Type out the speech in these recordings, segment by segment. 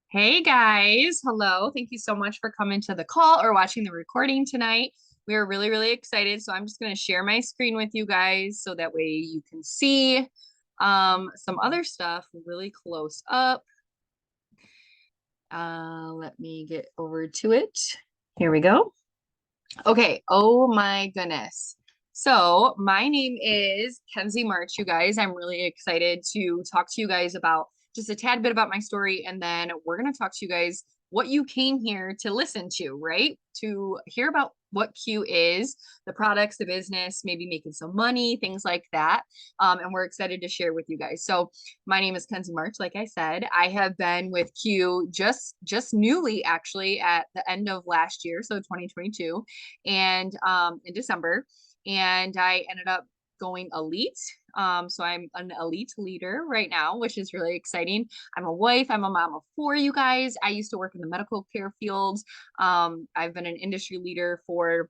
Hey guys, hello. Thank you so much for coming to the call or watching the recording tonight. We are really, really excited. So I'm just going to share my screen with you guys so that way you can see some other stuff really close up. Let me get over to it. Here we go. Okay. Oh my goodness. So my name is Kenzie March, you guys. I'm really excited to talk to you guys about just a tad bit about my story, and then we're going to talk to you guys what you came here to listen to, right? To hear about what Q is, the products, the business, maybe making some money, things like that. And we're excited to share with you guys. So my name is Kenzie March. Like I said, I have been with Q just newly, actually, at the end of last year, so 2022, and in December, and I ended up going elite. So I'm an elite leader right now, which is really exciting. I'm a wife, I'm a mom of four, you guys. I used to work in the medical care field. I've been an industry leader for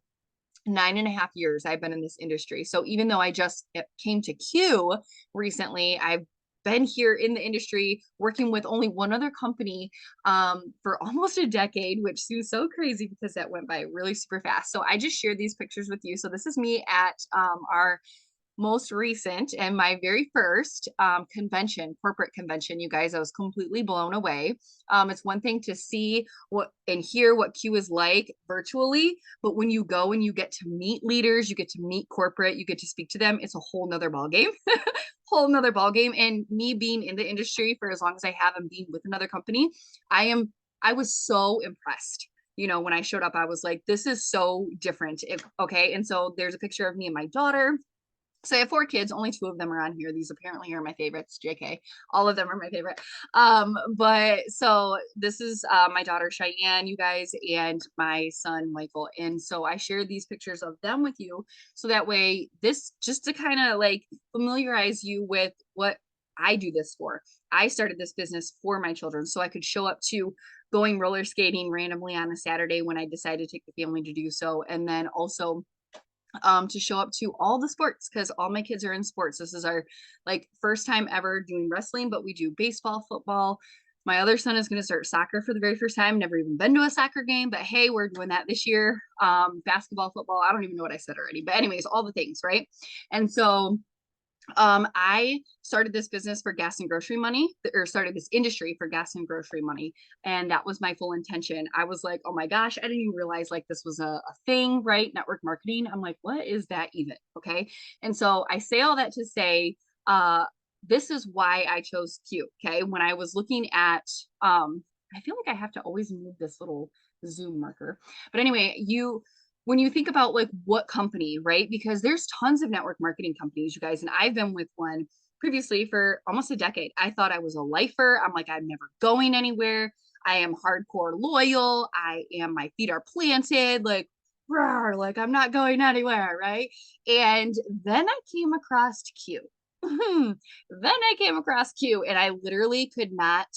9.5 years. I've been in this industry. So even though I just came to Q recently, I've been here in the industry working with only one other company for almost a decade, which seems so crazy because that went by really super fast. So I just shared these pictures with you. So this is me at our most recent and my very first convention, corporate convention, you guys. I was completely blown away. It's one thing to see what and hear what Q is like virtually, but when you go and you get to meet leaders, you get to meet corporate, you get to speak to them, it's a whole nother ball game. Whole nother ball game. And me being in the industry for as long as I have and being with another company, I was so impressed. When I showed up, I was like, this is so different. Okay. And so there's a picture of me and my daughter. So I have four kids, only two of them are on here. These apparently are my favorites, JK. All of them are my favorite. But so this is my daughter Cheyenne, you guys, and my son Michael. And so I shared these pictures of them with you. So that way, this just to kind of like familiarize you with what I do this for. I started this business for my children so I could show up to going roller skating randomly on a Saturday when I decided to take the family to do so. And then also to show up to all the sports because all my kids are in sports. This is our like first time ever doing wrestling, but we do baseball, football. My other son is going to start soccer for the very first time. Never even been to a soccer game, but hey, we're doing that this year. Basketball, football. I don't even know what I said already, but anyways, all the things, right? And so I started this business for gas and grocery money, or started this industry for gas and grocery money. And that was my full intention. I was like, oh my gosh, I didn't even realize like this was a thing, right? Network marketing. I'm like, what is that even? Okay. And so I say all that to say, this is why I chose Q. Okay. When I was looking at, I feel like I have to always move this little Zoom marker. But anyway, when you think about like what company, right? Because there's tons of network marketing companies, you guys, and I've been with one previously for almost a decade. I thought I was a lifer. I'm like, I'm never going anywhere. I am hardcore loyal. My feet are planted, like, rawr, like I'm not going anywhere, right? And then I came across Q. Then I came across Q, and I literally could not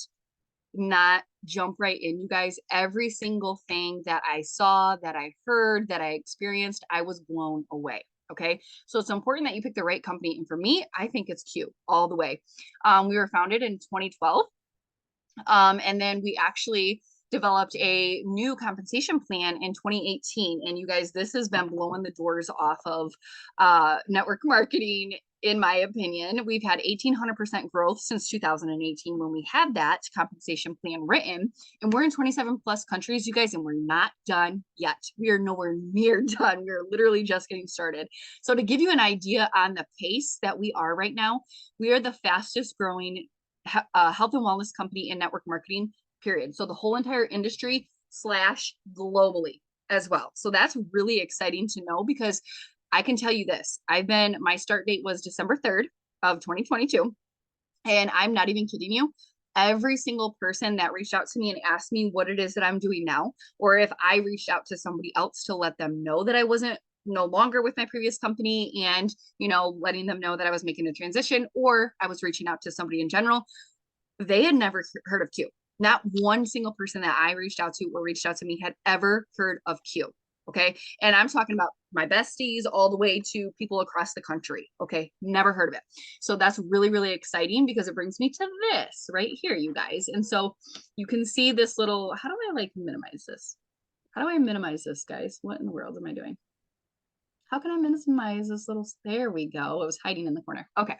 jump right in, you guys. Every single thing that I saw, that I heard, that I experienced, I was blown away. Okay. So it's important that you pick the right company. And for me, I think it's Q all the way. We were founded in 2012. And then we actually developed a new compensation plan in 2018. And you guys, this has been blowing the doors off of network marketing. In my opinion, we've had 1,800% growth since 2018 when we had that compensation plan written. And we're in 27 plus countries, you guys, and we're not done yet. We are nowhere near done. We're literally just getting started. So, to give you an idea on the pace that we are right now, we are the fastest growing health and wellness company in network marketing, period. So, the whole entire industry slash globally as well. So, that's really exciting to know because I can tell you this. My start date was December 3rd of 2022. And I'm not even kidding you. Every single person that reached out to me and asked me what it is that I'm doing now, or if I reached out to somebody else to let them know that I wasn't no longer with my previous company and, letting them know that I was making a transition or I was reaching out to somebody in general, they had never heard of Q. Not one single person that I reached out to or reached out to me had ever heard of Q. Okay. And I'm talking about my besties all the way to people across the country. Okay. Never heard of it. So that's really, really exciting because it brings me to this right here, you guys. And so you can see this little, how do I like minimize this? How do I minimize this, guys? What in the world am I doing? How can I minimize this little, there we go. It was hiding in the corner. Okay.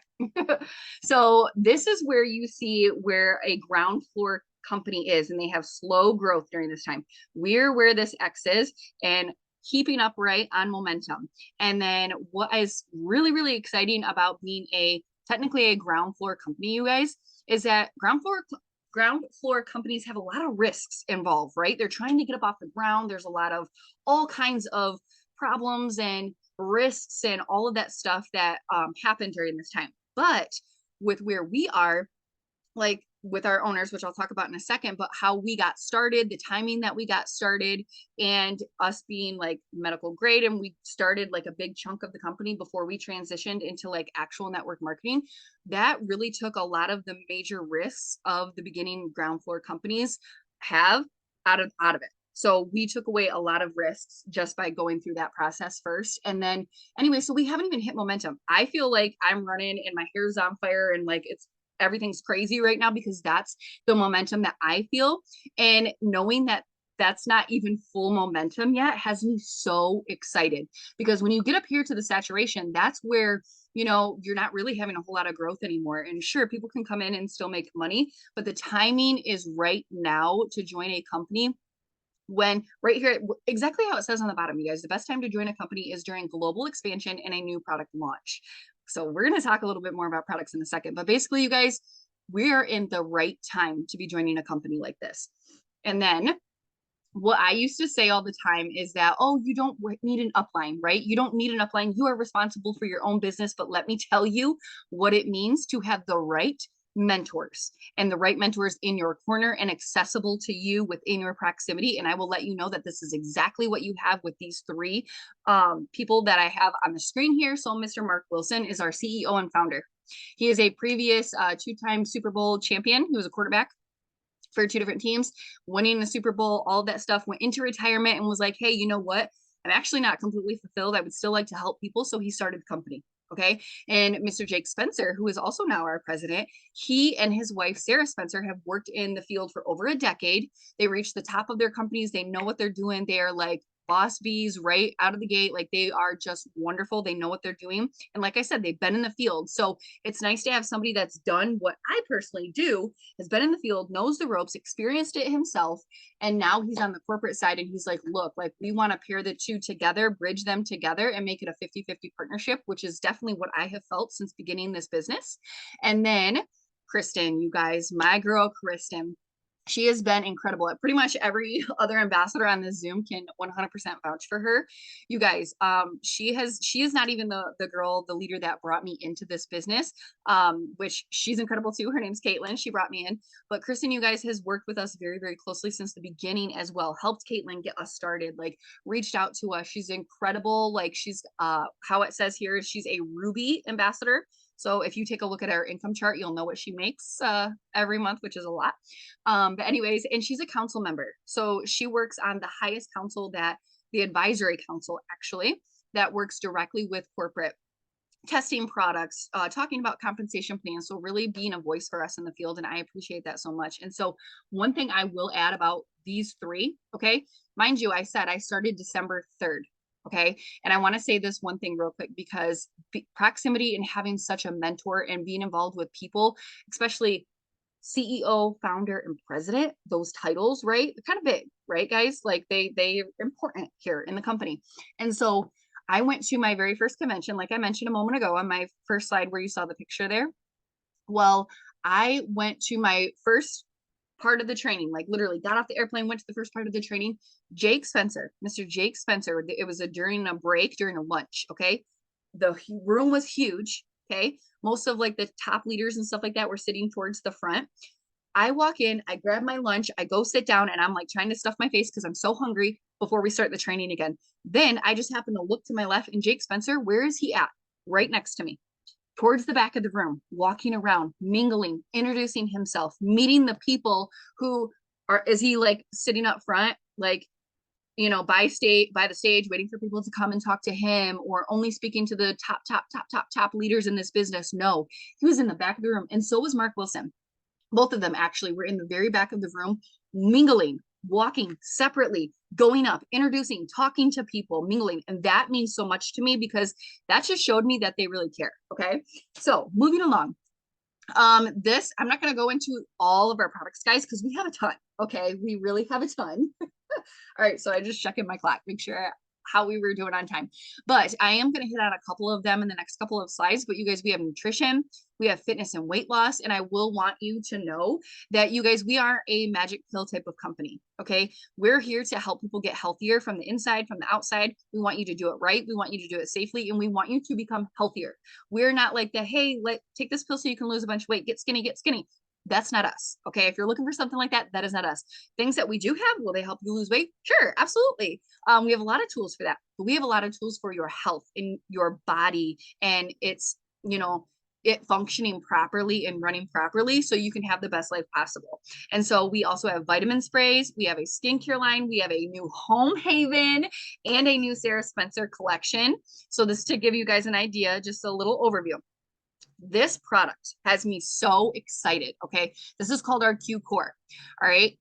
So this is where you see where a ground floor company is, and they have slow growth during this time. We're where this X is and keeping up right on momentum. And then what is really, really exciting about being technically a ground floor company, you guys, is that ground floor companies have a lot of risks involved, right? They're trying to get up off the ground. There's a lot of all kinds of problems and risks and all of that stuff that happened during this time. But with where we are, like with our owners, which I'll talk about in a second, but how we got started, the timing that we got started, and us being like medical grade, and we started like a big chunk of the company before we transitioned into like actual network marketing. That really took a lot of the major risks of the beginning ground floor companies have out of it. So we took away a lot of risks just by going through that process first. And then anyway, so we haven't even hit momentum. I feel like I'm running and my hair's on fire and like everything's crazy right now because that's the momentum that I feel. And knowing that that's not even full momentum yet has me so excited, because when you get up here to the saturation, that's where, you know, you're not really having a whole lot of growth anymore. And sure, people can come in and still make money, but the timing is right now to join a company when right here, exactly how it says on the bottom, you guys, the best time to join a company is during global expansion and a new product launch. So we're going to talk a little bit more about products in a second, but basically you guys, we are in the right time to be joining a company like this. And then what I used to say all the time is that, oh, you don't need an upline, right? You don't need an upline. You are responsible for your own business. But let me tell you what it means to have the right mentors, and the right mentors in your corner and accessible to you within your proximity. And I will let you know that this is exactly what you have with these three people that I have on the screen here. So Mr. Mark Wilson is our CEO and founder. He is a previous two-time Super Bowl champion. He was a quarterback for two different teams, winning the Super Bowl, all that stuff, went into retirement and was like, hey, you know what? I'm actually not completely fulfilled. I would still like to help people. So he started the company. Okay. And Mr. Jake Spencer, who is also now our president, he and his wife, Sarah Spencer, have worked in the field for over a decade. They reached the top of their companies. They know what they're doing. They are like boss bees right out of the gate. Like they are just wonderful. They know what they're doing. And like I said, they've been in the field. So it's nice to have somebody that's done what I personally do, has been in the field, knows the ropes, experienced it himself. And now he's on the corporate side and he's like, look, like we want to pair the two together, bridge them together and make it a 50-50 partnership, which is definitely what I have felt since beginning this business. And then Kristen, you guys, my girl, Kristen, she has been incredible. Pretty much every other ambassador on this Zoom can 100% vouch for her. You guys, she is not even the leader that brought me into this business, which she's incredible too. Her name's Caitlin. She brought me in. But Kristen, you guys, has worked with us very, very closely since the beginning as well. Helped Caitlin get us started, like reached out to us. She's incredible. Like she's, how it says here, she's a Ruby ambassador. So if you take a look at our income chart, you'll know what she makes every month, which is a lot. But anyways, and she's a council member. So she works on the highest council, that the advisory council actually, that works directly with corporate testing products, talking about compensation plans. So really being a voice for us in the field. And I appreciate that so much. And so one thing I will add about these three, okay, mind you, I said I started December 3rd. Okay. And I want to say this one thing real quick, because proximity and having such a mentor and being involved with people, especially CEO, founder, and president, those titles, right? They're kind of big, right, guys? Like they're important here in the company. And so I went to my very first convention, like I mentioned a moment ago on my first slide where you saw the picture there. Well, I went to my first part of the training, like literally got off the airplane, went to the first part of the training. Jake Spencer, Mr. Jake Spencer, it was during a break, during a lunch. Okay. The room was huge. Okay. Most of like the top leaders and stuff like that were sitting towards the front. I walk in, I grab my lunch, I go sit down, and I'm like trying to stuff my face because I'm so hungry before we start the training again. Then I just happen to look to my left, and Jake Spencer, where is he at? Right next to me, towards the back of the room, walking around, mingling, introducing himself, meeting the people who are, is he like sitting up front? Like you know, by the stage, waiting for people to come and talk to him, or only speaking to the top leaders in this business. No, he was in the back of the room. And so was Mark Wilson. Both of them actually were in the very back of the room, mingling, walking separately, going up, introducing, talking to people, mingling. And that means so much to me because that just showed me that they really care. Okay. So moving along. This, I'm not going to go into all of our products, guys, because we have a ton. Okay. We really have a ton. All right, so I just check in my clock, make sure how we were doing on time. But I am going to hit on a couple of them in the next couple of slides. But you guys, we have nutrition, we have fitness and weight loss. And I will want you to know that you guys, we are a magic pill type of company. Okay. We're here to help people get healthier from the inside, from the outside. We want you to do it right. We want you to do it safely. And we want you to become healthier. We're not like the, hey, take this pill so you can lose a bunch of weight, get skinny, get skinny. That's not us. Okay. If you're looking for something like that, that is not us. Things that we do have, will they help you lose weight? Sure, absolutely. We have a lot of tools for that, but we have a lot of tools for your health in your body and it's, you know, it functioning properly and running properly so you can have the best life possible. And so we also have vitamin sprays, we have a skincare line, we have a new home haven and a new Sarah Spencer collection. So this to give you guys an idea, just a little overview. This product has me so excited. Okay. This is called our Q Core. All right.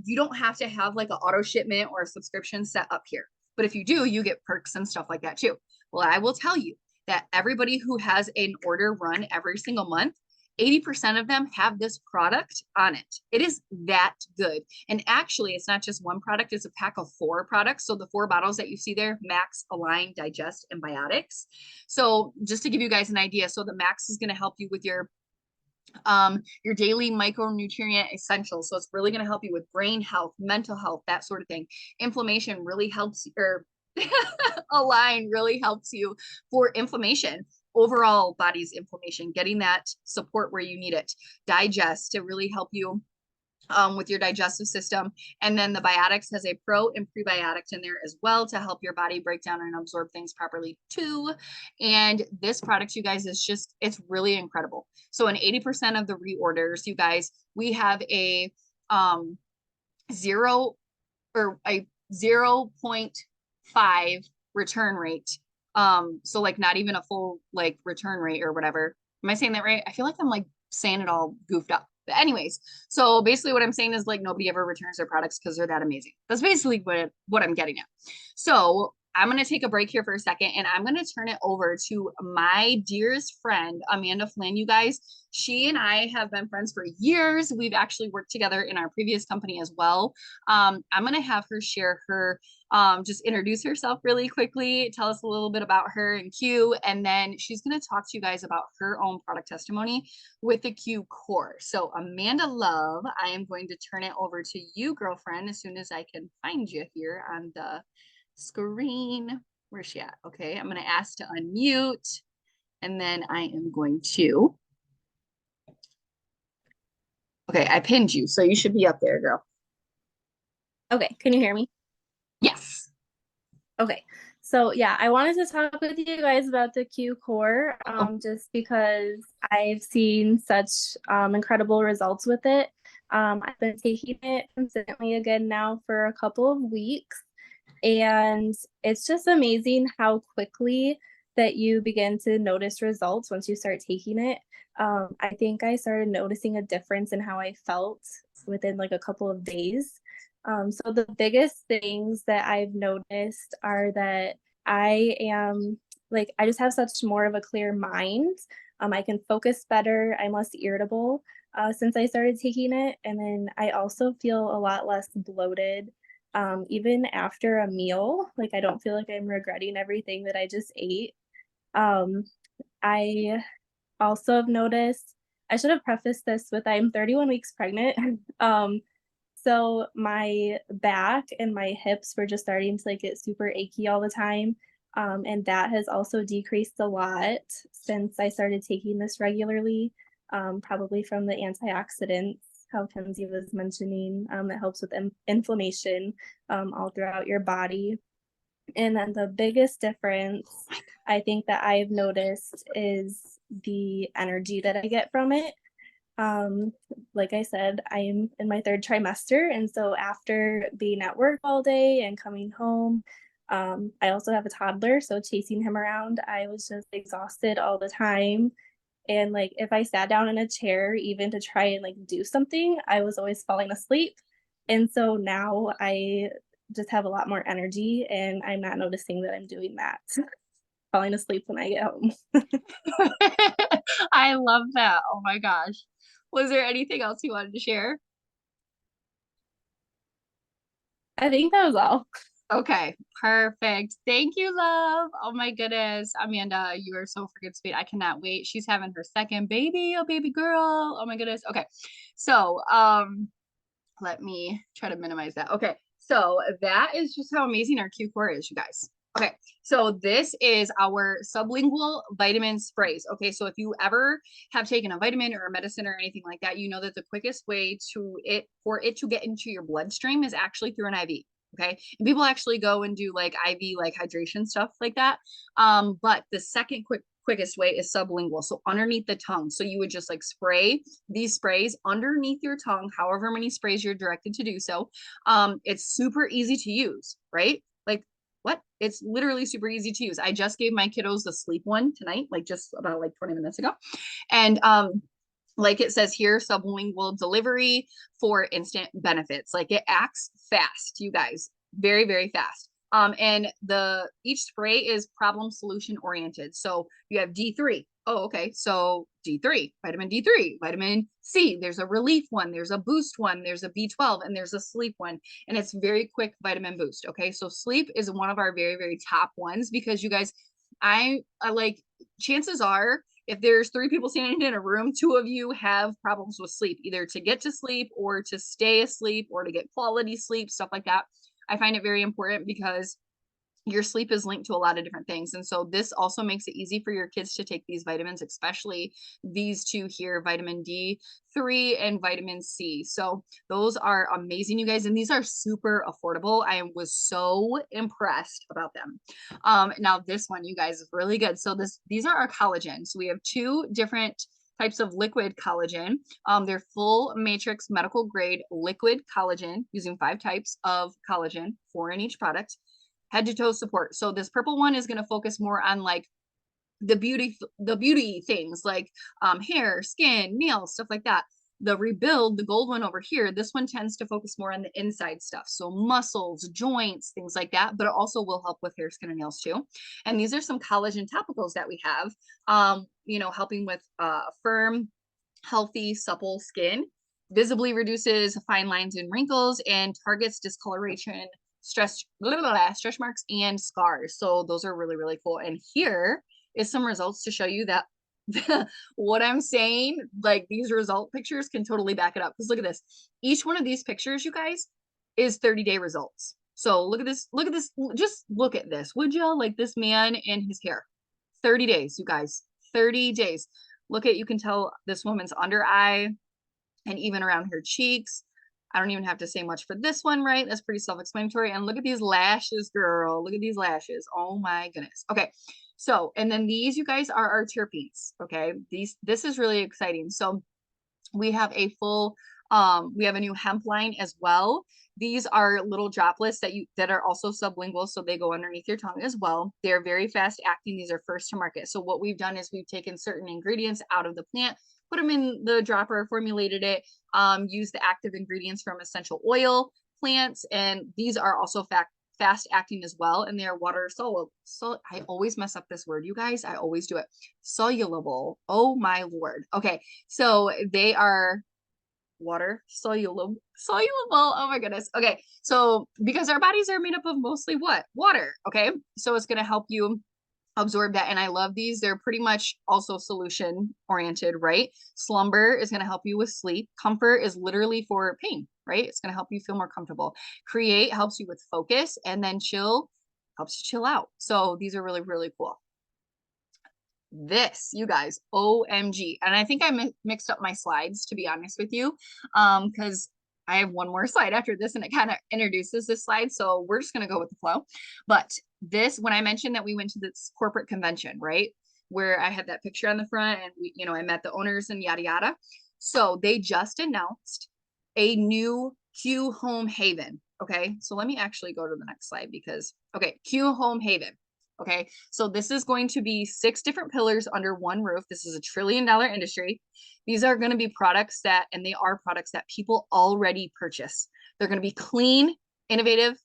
You don't have to have like an auto shipment or a subscription set up here. But if you do, you get perks and stuff like that too. Well, I will tell you that everybody who has an order run every single month, 80% of them have this product on it. It is that good. And actually, it's not just one product, it's a pack of 4 products. So the 4 bottles that you see there, Max, Align, Digest, and Biotics. So just to give you guys an idea, so the Max is going to help you with your daily micronutrient essentials. So it's really going to help you with brain health, mental health, that sort of thing. Inflammation really helps, or Align really helps you for inflammation, overall body's inflammation, getting that support where you need it. Digest to really help you with your digestive system. And then the Biotics has a pro and prebiotics in there as well to help your body break down and absorb things properly too. And this product, you guys, is just, it's really incredible. So in 80% of the reorders, you guys, we have a 0.5 return rate. So like not even a full like return rate or whatever. Am I saying that right? I feel like I'm like saying it all goofed up. But anyways, so basically what I'm saying is like nobody ever returns their products because they're that amazing. That's basically what I'm getting at. So I'm going to take a break here for a second and I'm going to turn it over to my dearest friend, Amanda Flynn, you guys. She and I have been friends for years. We've actually worked together in our previous company as well. I'm going to have her share her, just introduce herself really quickly, tell us a little bit about her and Q, and then she's going to talk to you guys about her own product testimony with the Q Core. So Amanda Love, I am going to turn it over to you, girlfriend, as soon as I can find you here on the screen. Where's she at? Okay, I'm going to ask to unmute and then I am going to, okay, I pinned you, so you should be up there, girl. Okay, can you hear me? Yes. Okay, so yeah, I wanted to talk with you guys about the Q Core, just because I've seen such incredible results with it. I've been taking it consistently again now for a couple of weeks, and it's just amazing how quickly that you begin to notice results once you start taking it. I think I started noticing a difference in how I felt within like a couple of days. So the biggest things that I've noticed are that I am like, I just have such more of a clear mind. I can focus better. I'm less irritable since I started taking it. And then I also feel a lot less bloated. Even after a meal, like I don't feel like I'm regretting everything that I just ate. I also have noticed, I should have prefaced this with I'm 31 weeks pregnant. So my back and my hips were just starting to like get super achy all the time. And that has also decreased a lot since I started taking this regularly, probably from the antioxidants, how Kenzie was mentioning. It helps with inflammation all throughout your body. And then the biggest difference I think that I've noticed is the energy that I get from it. Um, like I said, I am in my third trimester, and so after being at work all day and coming home, I also have a toddler, so chasing him around, I was just exhausted all the time. And like if I sat down in a chair even to try and like do something, I was always falling asleep. And so now I just have a lot more energy and I'm not noticing that I'm doing that. Falling asleep when I get home. I love that. Oh my gosh. Was there anything else you wanted to share? I think that was all. Okay, perfect. Thank you, love. Oh my goodness. Amanda, you are so freaking sweet. I cannot wait. She's having her second baby, a baby girl. Oh my goodness. Okay. So, let me try to minimize that. Okay. So that is just how amazing our Q core is, you guys. Okay. So this is our sublingual vitamin sprays. Okay. So if you ever have taken a vitamin or a medicine or anything like that, you know that the quickest way for it to get into your bloodstream is actually through an IV. Okay. And people actually go and do like IV, like hydration stuff like that. But the second quickest way is sublingual. So underneath the tongue. So you would just like spray these sprays underneath your tongue, however many sprays you're directed to do so. It's super easy to use, right? Like what? It's literally super easy to use. I just gave my kiddos the sleep one tonight, like just about like 20 minutes ago. And like it says here, sublingual delivery for instant benefits. Like it acts fast, you guys, very, very fast. And each spray is problem solution oriented. So you have D3. Oh, okay. So D3, vitamin D3, vitamin C. There's a relief one, there's a boost one, there's a B12, and there's a sleep one. And it's very quick vitamin boost. Okay. So sleep is one of our very, very top ones because you guys, I like chances are if there's three people standing in a room, two of you have problems with sleep, either to get to sleep or to stay asleep or to get quality sleep, stuff like that. I find it very important because your sleep is linked to a lot of different things. And so this also makes it easy for your kids to take these vitamins, especially these two here, vitamin D3 and vitamin C. So those are amazing, you guys. And these are super affordable. I was so impressed about them. Now this one, you guys, is really good. So these are our collagen. So we have two different types of liquid collagen. They're full matrix medical grade liquid collagen using 5 types of collagen, 4 in each product, head to toe support. So this purple one is going to focus more on like the beauty things like hair, skin, nails, stuff like that. The rebuild, the gold one over here, this one tends to focus more on the inside stuff. So muscles, joints, things like that, but it also will help with hair, skin, and nails too. And these are some collagen topicals that we have, helping with firm, healthy, supple skin, visibly reduces fine lines and wrinkles, and targets discoloration, stretch marks, and scars. So those are really, really cool. And here is some results to show you that what I'm saying, like these result pictures can totally back it up. Because look at this. Each one of these pictures, you guys, is 30-day results. So look at this. Look at this. Just look at this. Would you? Like this man and his hair. 30 days, you guys. 30 days. Look at, you can tell this woman's under eye and even around her cheeks. I don't even have to say much for this one, right? That's pretty self-explanatory. And look at these lashes, girl. Look at these lashes. Oh my goodness. Okay. So, and then these, you guys, are our terpenes. Okay. This is really exciting. So we have a full, we have a new hemp line as well. These are little droplets that are also sublingual, so they go underneath your tongue as well. They're very fast acting. These are first to market. So what we've done is we've taken certain ingredients out of the plant, put them in the dropper, formulated it, use the active ingredients from essential oil plants, and these are also fast acting as well, and they are water soluble. So I always mess up this word, you guys. I always do it. Soluble. Oh my Lord. Okay, so they are water soluble. Oh my goodness. Okay, so because our bodies are made up of mostly what? Water. Okay, so it's gonna help you absorb that. And I love these. They're pretty much also solution oriented, right? Slumber is going to help you with sleep. Comfort is literally for pain, right? It's going to help you feel more comfortable. Create helps you with focus, and then chill helps you chill out. So these are really, really cool. This, you guys, OMG. And I think I mixed up my slides, to be honest with you, because I have one more slide after this and it kind of introduces this slide. So we're just going to go with the flow. But this, when I mentioned that we went to this corporate convention, right, where I had that picture on the front and I met the owners and yada, yada. So they just announced a new Q Home Haven. Okay, so let me actually go to the next slide because, okay, Q Home Haven. Okay, so this is going to be 6 different pillars under one roof. This is a $1 trillion industry. These are going to be products that, and they are products that people already purchase. They're going to be clean, innovative,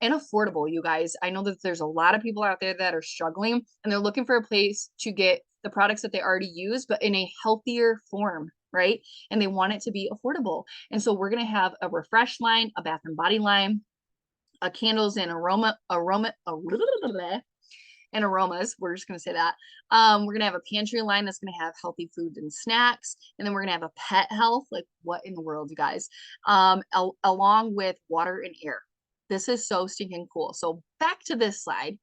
and affordable, you guys. I know that there's a lot of people out there that are struggling and they're looking for a place to get the products that they already use, but in a healthier form, right? And they want it to be affordable. And so we're going to have a refresh line, a bath and body line, a candles and and aromas. We're just going to say that. We're going to have a pantry line that's going to have healthy foods and snacks. And then we're going to have a pet health. Like, what in the world, you guys? Along with water and air. This is so stinking cool. So back to this slide.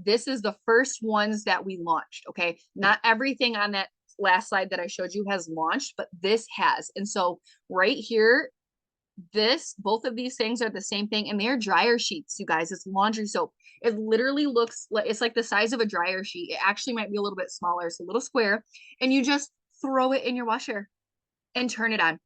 This is the first ones that we launched. Okay. Not everything on that last slide that I showed you has launched, but this has. And so right here, both of these things are the same thing, and they're dryer sheets, you guys. It's laundry soap. It literally looks like it's like the size of a dryer sheet. It actually might be a little bit smaller. It's a little square, and you just throw it in your washer and turn it on.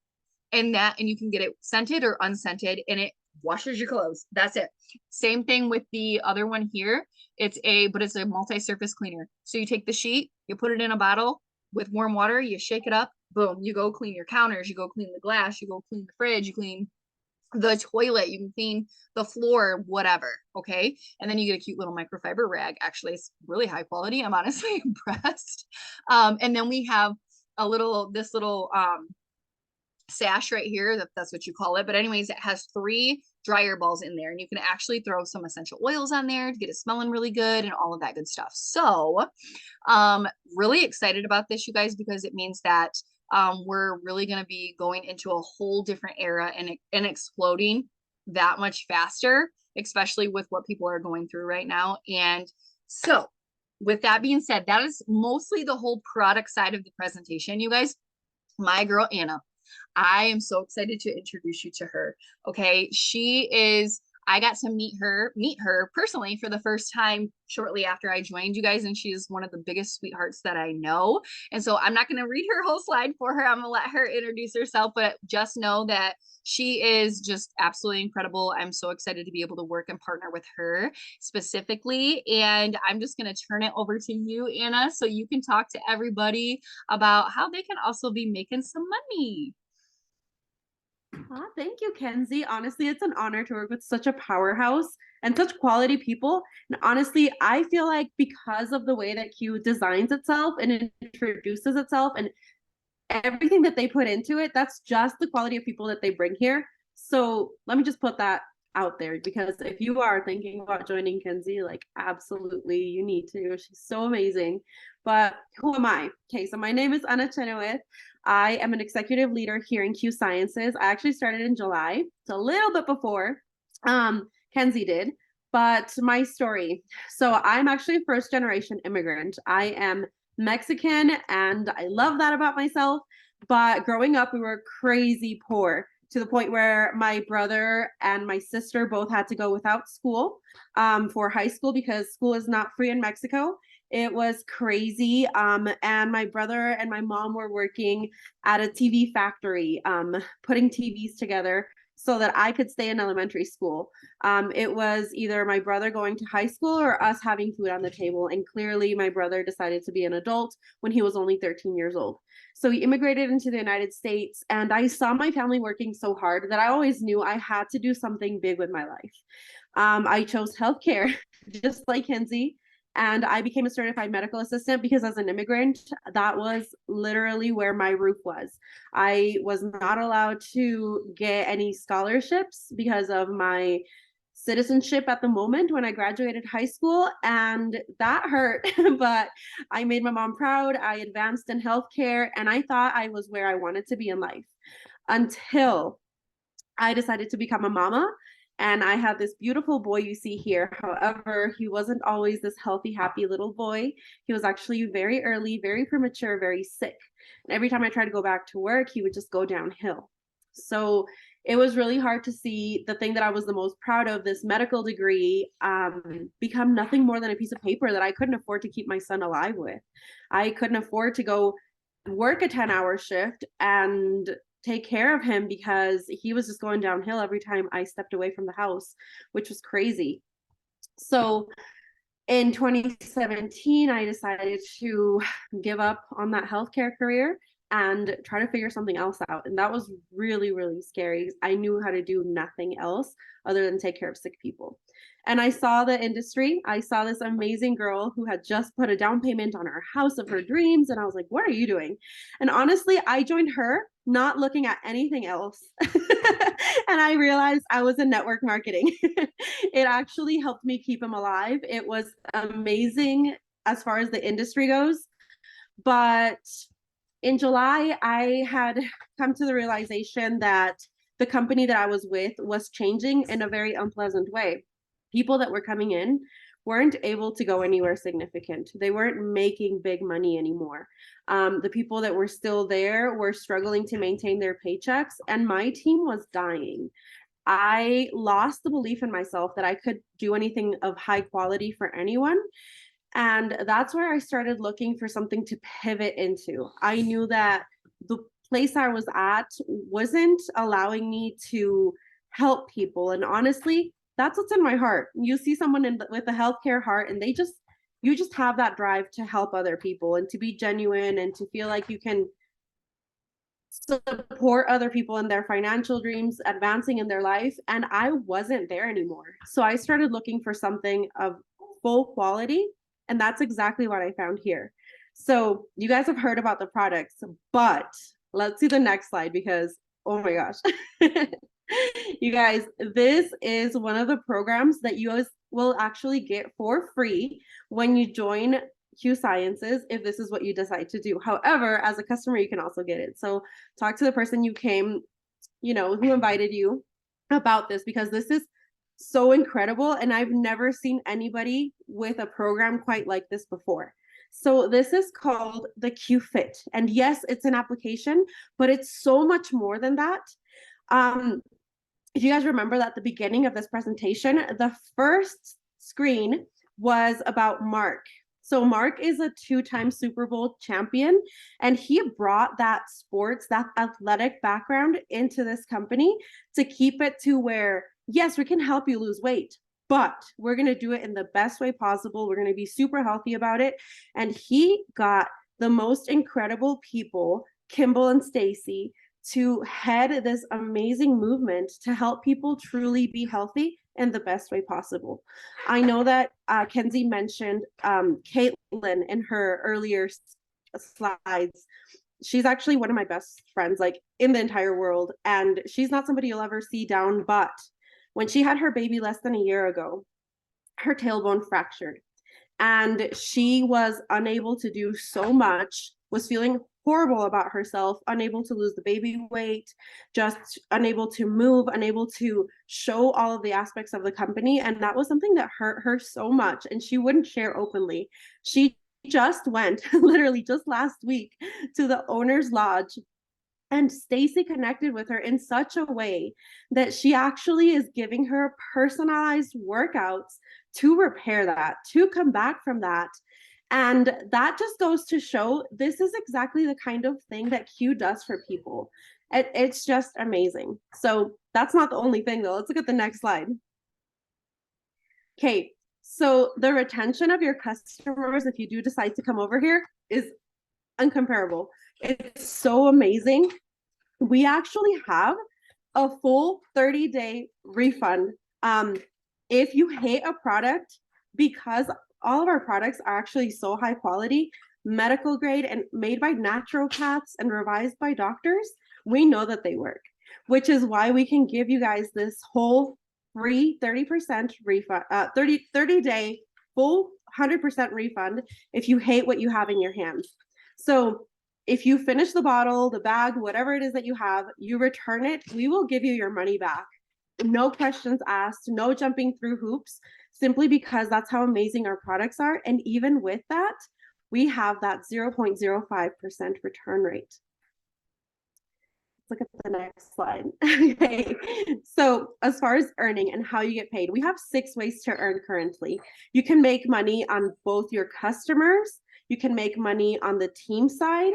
And you can get it scented or unscented, and it washes your clothes. That's it. Same thing with the other one here. It's a multi-surface cleaner. So you take the sheet, you put it in a bottle with warm water, you shake it up, boom, you go clean your counters, you go clean the glass, you go clean the fridge, you clean the toilet, you can clean the floor, whatever. Okay. And then you get a cute little microfiber rag. Actually, it's really high quality. I'm honestly impressed. And then we have this little sash right here, that's what you call it. But anyways, it has 3 dryer balls in there, and you can actually throw some essential oils on there to get it smelling really good and all of that good stuff. So really excited about this, you guys, because it means that we're really going to be going into a whole different era and exploding that much faster, especially with what people are going through right now. And so with that being said, that is mostly the whole product side of the presentation, you guys. My girl Anna, I am so excited to introduce you to her. Okay, I got to meet her personally for the first time shortly after I joined, you guys, and she is one of the biggest sweethearts that I know. And so I'm not going to read her whole slide for her. I'm going to let her introduce herself, but just know that she is just absolutely incredible. I'm so excited to be able to work and partner with her specifically. And I'm just going to turn it over to you, Anna, so you can talk to everybody about how they can also be making some money. Thank you, Kenzie. Honestly, it's an honor to work with such a powerhouse and such quality people. And honestly, I feel like because of the way that Q designs itself and introduces itself and everything that they put into it, that's just the quality of people that they bring here. So let me just put that out there, because if you are thinking about joining Kenzie, like, absolutely you need to. She's so amazing. But who am I? Okay, so my name is Chynoweth. I am an executive leader here in Q Sciences. I actually started in July, so a little bit before Kenzie did. But my story, so I'm actually a first generation immigrant. I am Mexican, and I love that about myself. But growing up, we were crazy poor, to the point where my brother and my sister both had to go without school for high school, because school is not free in Mexico. It was crazy. And my brother and my mom were working at a TV factory, putting TVs together so that I could stay in elementary school. It was either my brother going to high school or us having food on the table. And clearly my brother decided to be an adult when he was only 13 years old. So he immigrated into the United States, and I saw my family working so hard that I always knew I had to do something big with my life. I chose healthcare, just like Kenzie. And I became a certified medical assistant because as an immigrant, that was literally where my roof was. I was not allowed to get any scholarships because of my citizenship at the moment when I graduated high school, and that hurt. But I made my mom proud. I advanced in healthcare, and I thought I was where I wanted to be in life until I decided to become a mama. And I had this beautiful boy you see here. However, he wasn't always this healthy, happy little boy. He was actually very early, very premature, very sick. And every time I tried to go back to work, he would just go downhill. So it was really hard to see the thing that I was the most proud of, this medical degree, become nothing more than a piece of paper that I couldn't afford to keep my son alive with. I couldn't afford to go work a 10-hour shift and take care of him because he was just going downhill every time I stepped away from the house, which was crazy. So in 2017, I decided to give up on that healthcare career and try to figure something else out. And that was really, really scary. I knew how to do nothing else other than take care of sick people. And I saw the industry. I saw this amazing girl who had just put a down payment on her house of her dreams. And I was like, what are you doing? And honestly, I joined her not looking at anything else. And I realized I was in network marketing. It actually helped me keep him alive. It was amazing as far as the industry goes. But in July, I had come to the realization that the company that I was with was changing in a very unpleasant way. People that were coming in weren't able to go anywhere significant. They weren't making big money anymore. The people that were still there were struggling to maintain their paychecks, and my team was dying. I lost the belief in myself that I could do anything of high quality for anyone. And that's where I started looking for something to pivot into. I knew that the place I was at wasn't allowing me to help people. And honestly, that's what's in my heart. You see someone with a healthcare heart and you just have that drive to help other people and to be genuine and to feel like you can support other people in their financial dreams, advancing in their life. And I wasn't there anymore. So I started looking for something of full quality. And that's exactly what I found here. So you guys have heard about the products, but let's see the next slide because, oh my gosh. You guys, this is one of the programs that you guys will actually get for free when you join Q Sciences, if this is what you decide to do. However, as a customer, you can also get it. So talk to the person you came, who invited you about this, because this is so incredible. And I've never seen anybody with a program quite like this before. So this is called the Q Fit. And yes, it's an application, but it's so much more than that. If you guys remember that at the beginning of this presentation, the first screen was about Mark. So Mark is a 2-time Super Bowl champion, and he brought that sports, that athletic background into this company to keep it to where, yes, we can help you lose weight, but we're going to do it in the best way possible. We're going to be super healthy about it. And he got the most incredible people, Kimball and Stacy, to head this amazing movement to help people truly be healthy in the best way possible. I know that Kenzie mentioned Caitlin in her earlier slides. She's actually one of my best friends, like in the entire world. And she's not somebody you'll ever see down, but when she had her baby less than a year ago, her tailbone fractured. And she was unable to do so much, was feeling horrible about herself, unable to lose the baby weight, just unable to move, unable to show all of the aspects of the company. And that was something that hurt her so much. And she wouldn't share openly. She just went literally just last week to the owner's lodge, and Stacy connected with her in such a way that she actually is giving her personalized workouts to repair that, to come back from that. And that just goes to show this is exactly the kind of thing that Q does for people. It's just amazing. So that's not the only thing though. Let's look at the next slide. Okay, so the retention of your customers, if you do decide to come over here, is incomparable. It's so amazing. We actually have a full 30-day refund. If you hate a product, because all of our products are actually so high quality, medical grade, and made by naturopaths and revised by doctors, we know that they work, which is why we can give you guys this whole free 30% refund, 30-day full 100% refund if you hate what you have in your hands. So if you finish the bottle, the bag, whatever it is that you have, you return it, we will give you your money back. No questions asked, no jumping through hoops, simply because that's how amazing our products are. And even with that, we have that 0.05% return rate. Let's look at the next slide. Okay, so as far as earning and how you get paid, we have 6 ways to earn currently. You can make money on both your customers, you can make money on the team side,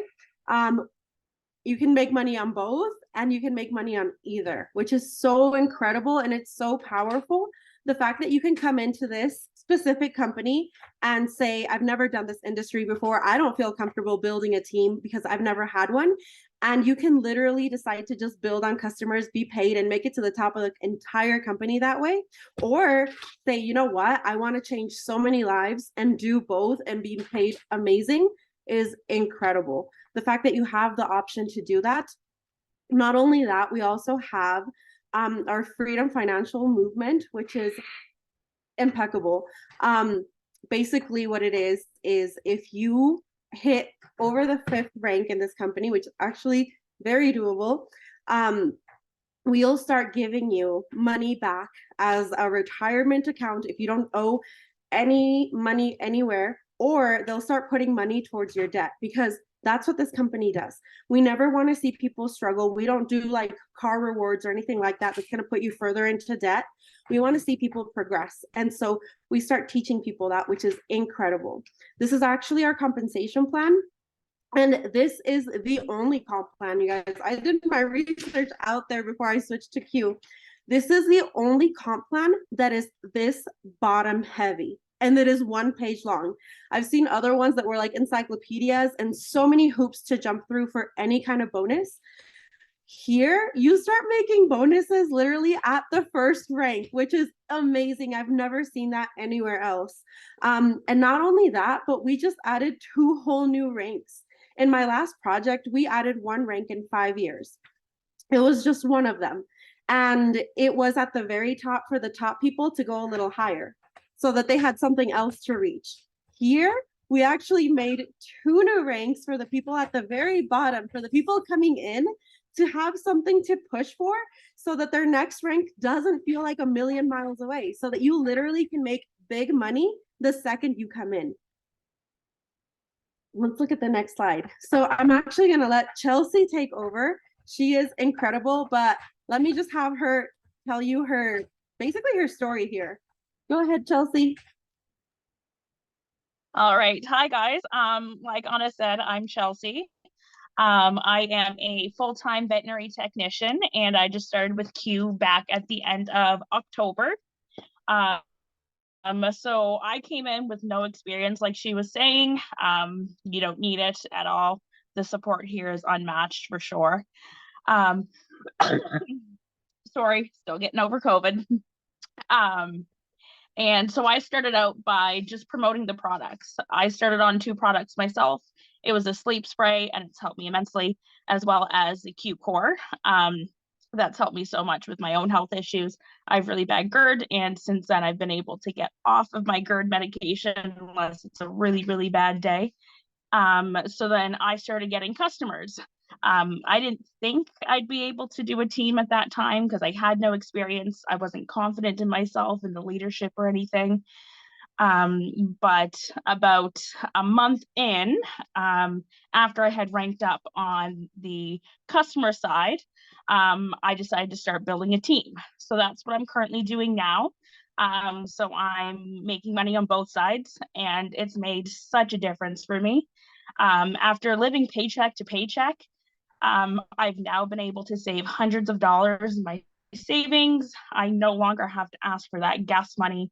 You can make money on both, and you can make money on either, which is so incredible. And it's so powerful. The fact that you can come into this specific company and say, I've never done this industry before. I don't feel comfortable building a team because I've never had one. And you can literally decide to just build on customers, be paid, and make it to the top of the entire company that way. Or say, you know what, I want to change so many lives and do both and be paid amazing is incredible. The fact that you have the option to do that. Not only that, we also have our Freedom Financial Movement, which is impeccable. Basically what it is if you hit over the 5th rank in this company, which is actually very doable, we'll start giving you money back as a retirement account if you don't owe any money anywhere, or they'll start putting money towards your debt, because that's what this company does. We never want to see people struggle. We don't do like car rewards or anything like that that's going to put you further into debt. We want to see people progress. And so we start teaching people that, which is incredible. This is actually our compensation plan. And this is the only comp plan, you guys. I did my research out there before I switched to Q. This is the only comp plan that is this bottom heavy, and that is 1 page long. I've seen other ones that were like encyclopedias and so many hoops to jump through for any kind of bonus. Here, you start making bonuses literally at the 1st rank, which is amazing. I've never seen that anywhere else. And not only that, but we just added 2 whole new ranks. In my last project, we added 1 rank in 5 years. It was just one of them. And it was at the very top for the top people to go a little higher, so that they had something else to reach. Here, we actually made 2 new ranks for the people at the very bottom, for the people coming in to have something to push for, so that their next rank doesn't feel like a million miles away, so that you literally can make big money the second you come in. Let's look at the next slide. So I'm actually going to let Chelsea take over. She is incredible, but let me just have her tell you basically her story here. Go ahead, Chelsea. All right. Hi, guys. Like Anna said, I'm Chelsea. I am a full-time veterinary technician, and I just started with Q back at the end of October. So I came in with no experience, like she was saying. You don't need it at all. The support here is unmatched for sure. Sorry, still getting over COVID. And so I started out by just promoting the products. I started on 2 products myself. It was a sleep spray, and it's helped me immensely, as well as the Q Core. That's helped me so much with my own health issues. I have really bad GERD, and since then I've been able to get off of my GERD medication unless it's a really, really bad day. So then I started getting customers. I didn't think I'd be able to do a team at that time because I had no experience. I wasn't confident in myself and the leadership or anything. But about a month in, after I had ranked up on the customer side, I decided to start building a team. So that's what I'm currently doing now. So I'm making money on both sides, and it's made such a difference for me. After living paycheck to paycheck, I've now been able to save hundreds of dollars in my savings. I no longer have to ask for that gas money,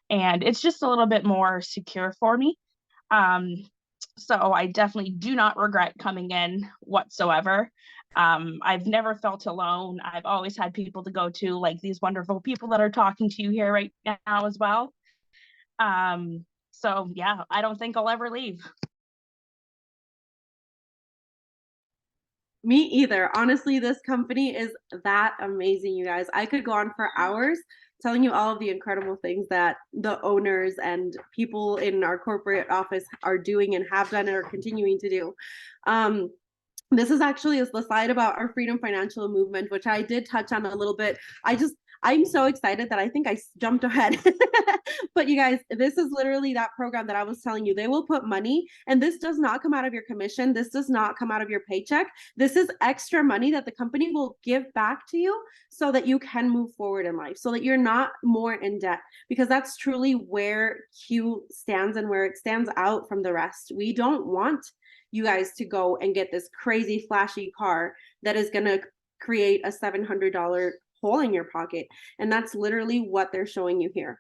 and it's just a little bit more secure for me. So I definitely do not regret coming in whatsoever. I've never felt alone. I've always had people to go to, like these wonderful people that are talking to you here right now as well. So yeah, I don't think I'll ever leave. Me either. Honestly, this company is that amazing, you guys. I could go on for hours telling you all of the incredible things that the owners and people in our corporate office are doing and have done and are continuing to do. This is actually the slide about our Freedom Financial Movement, which I did touch on a little bit. I'm so excited that I think I jumped ahead. But you guys, this is literally that program that I was telling you. They will put money, and this does not come out of your commission. This does not come out of your paycheck. This is extra money that the company will give back to you so that you can move forward in life, so that you're not more in debt, because that's truly where Q stands and where it stands out from the rest. We don't want you guys to go and get this crazy flashy car that is going to create a $700 hole in your pocket. And that's literally what they're showing you here.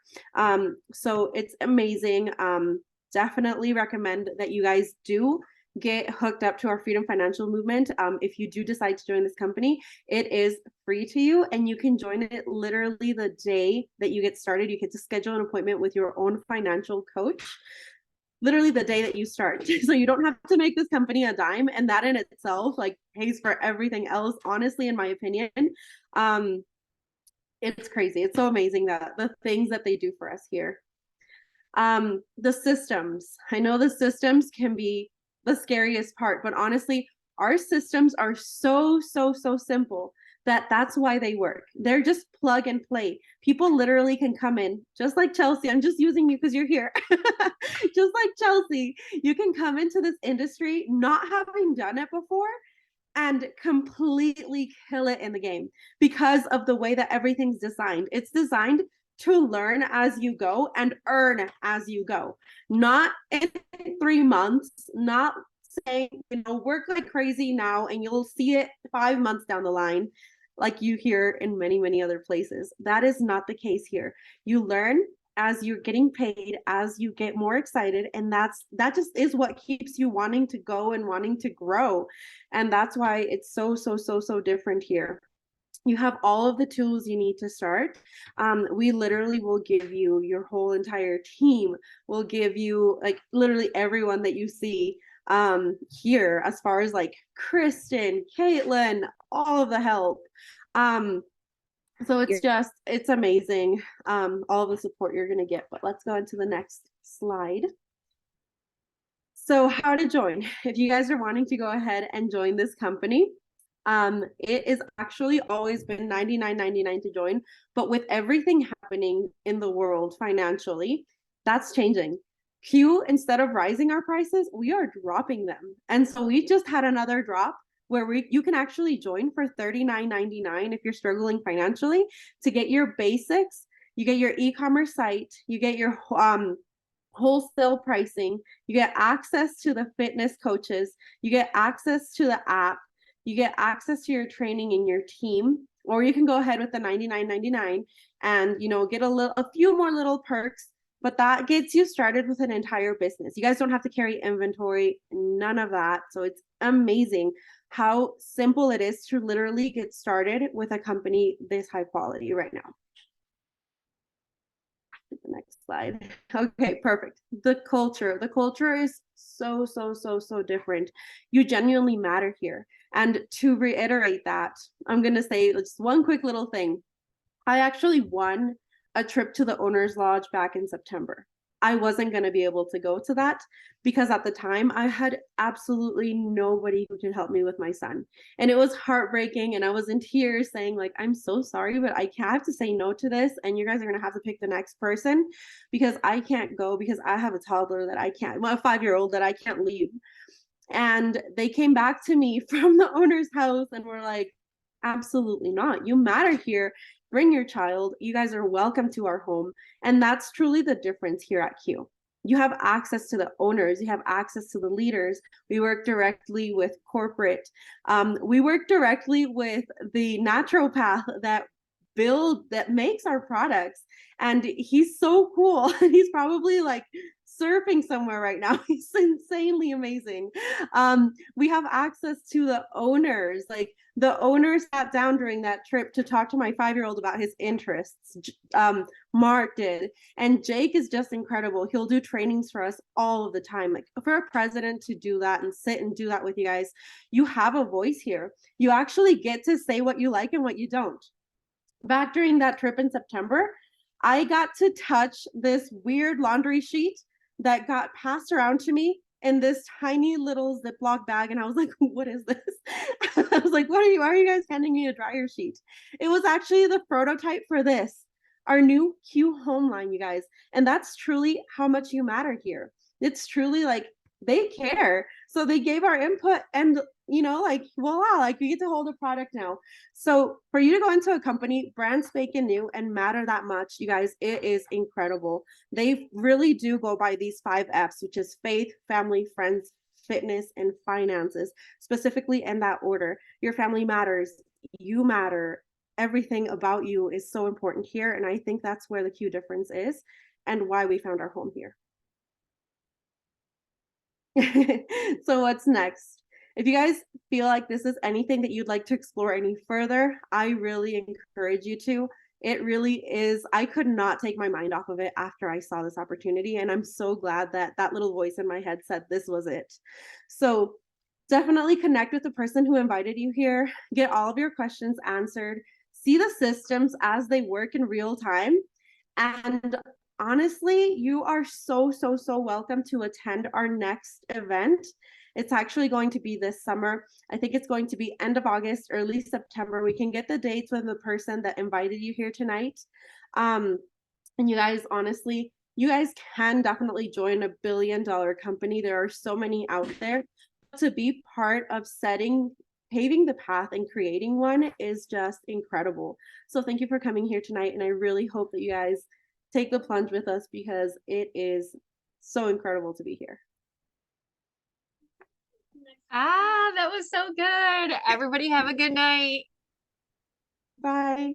So it's amazing. Definitely recommend that you guys do get hooked up to our Freedom Financial Movement. If you do decide to join this company, it is free to you, and you can join it literally the day that you get started. You get to schedule an appointment with your own financial coach literally the day that you start. So you don't have to make this company a dime, and that in itself like pays for everything else, honestly, in my opinion. It's crazy. It's so amazing that the things that they do for us here. The systems. I know the systems can be the scariest part, but honestly, our systems are so simple that's why they work. They're just plug and play. People literally can come in, just like Chelsea. I'm just using you because you're here. Just like Chelsea, you can come into this industry not having done it before and completely kill it in the game because of the way that everything's designed. It's designed to learn as you go and earn as you go, not in 3 months, not saying, work like crazy now and you'll see it 5 months down the line, like you hear in many other places. That is not the case here. You learn as you're getting paid, as you get more excited, and that just is what keeps you wanting to go and wanting to grow. And that's why it's so different here. You have all of the tools you need to start. We literally will give you your whole entire team. We'll give you like literally everyone that you see here, as far as like Kristen, Caitlin, all of the help. So it's amazing, all the support you're going to get. But let's go into the next slide. So how to join. If you guys are wanting to go ahead and join this company, it is actually always been $99.99 to join. But with everything happening in the world financially, that's changing. Q, instead of rising our prices, we are dropping them. And so we just had another drop where you can actually join for $39.99 if you're struggling financially to get your basics. You get your e-commerce site, you get your wholesale pricing, you get access to the fitness coaches, you get access to the app, you get access to your training and your team, or you can go ahead with the $99.99 and get a few more little perks. But that gets you started with an entire business. You guys don't have to carry inventory, none of that. So it's amazing how simple it is to literally get started with a company this high quality right now. The next slide. Okay, perfect. The culture is so different. You genuinely matter here. And to reiterate that, I'm going to say just one quick little thing. I actually won a trip to the owner's lodge back in September. I wasn't going to be able to go to that because at the time I had absolutely nobody who could help me with my son. And it was heartbreaking. And I was in tears saying like, I'm so sorry, but I have to say no to this. And you guys are going to have to pick the next person because I can't go because I have a toddler that I can't, well, a 5-year-old that I can't leave. And they came back to me from the owner's house and were like, absolutely not. You matter here. Bring your child. You guys are welcome to our home. And that's truly the difference here at Q. You have access to the owners. You have access to the leaders. We work directly with corporate. We work directly with the naturopath that makes our products. And he's so cool. He's probably like surfing somewhere right now. He's insanely amazing. We have access to the owners. Like the owner sat down during that trip to talk to my 5-year-old about his interests. Mark did. And Jake is just incredible. He'll do trainings for us all of the time. Like for a president to do that and sit and do that with you guys, you have a voice here. You actually get to say what you like and what you don't. Back during that trip in September, I got to touch this weird laundry sheet that got passed around to me in this tiny little Ziploc bag. And I was like, what is this? I was like, why are you guys handing me a dryer sheet? It was actually the prototype for this, our new Q home line, you guys. And that's truly how much you matter here. It's truly like they care. So they gave our input and like, voila, like we get to hold a product now. So for you to go into a company brand spanking new and matter that much, you guys, it is incredible. They really do go by these 5 F's, which is faith, family, friends, fitness, and finances, specifically in that order. Your family matters, you matter. Everything about you is so important here. And I think that's where the Q difference is and why we found our home here. So what's next? If you guys feel like this is anything that you'd like to explore any further, I really encourage you to. It really is. I could not take my mind off of it after I saw this opportunity. And I'm so glad that that little voice in my head said this was it. So definitely connect with the person who invited you here, get all of your questions answered, see the systems as they work in real time. And honestly, you are so welcome to attend our next event. It's actually going to be this summer. I think it's going to be end of August, early September. We can get the dates with the person that invited you here tonight. And you guys, honestly, you guys can definitely join a billion-dollar company. There are so many out there. To be part of paving the path and creating one is just incredible. So thank you for coming here tonight. And I really hope that you guys take the plunge with us because it is so incredible to be here. Ah, that was so good. Everybody have a good night. Bye.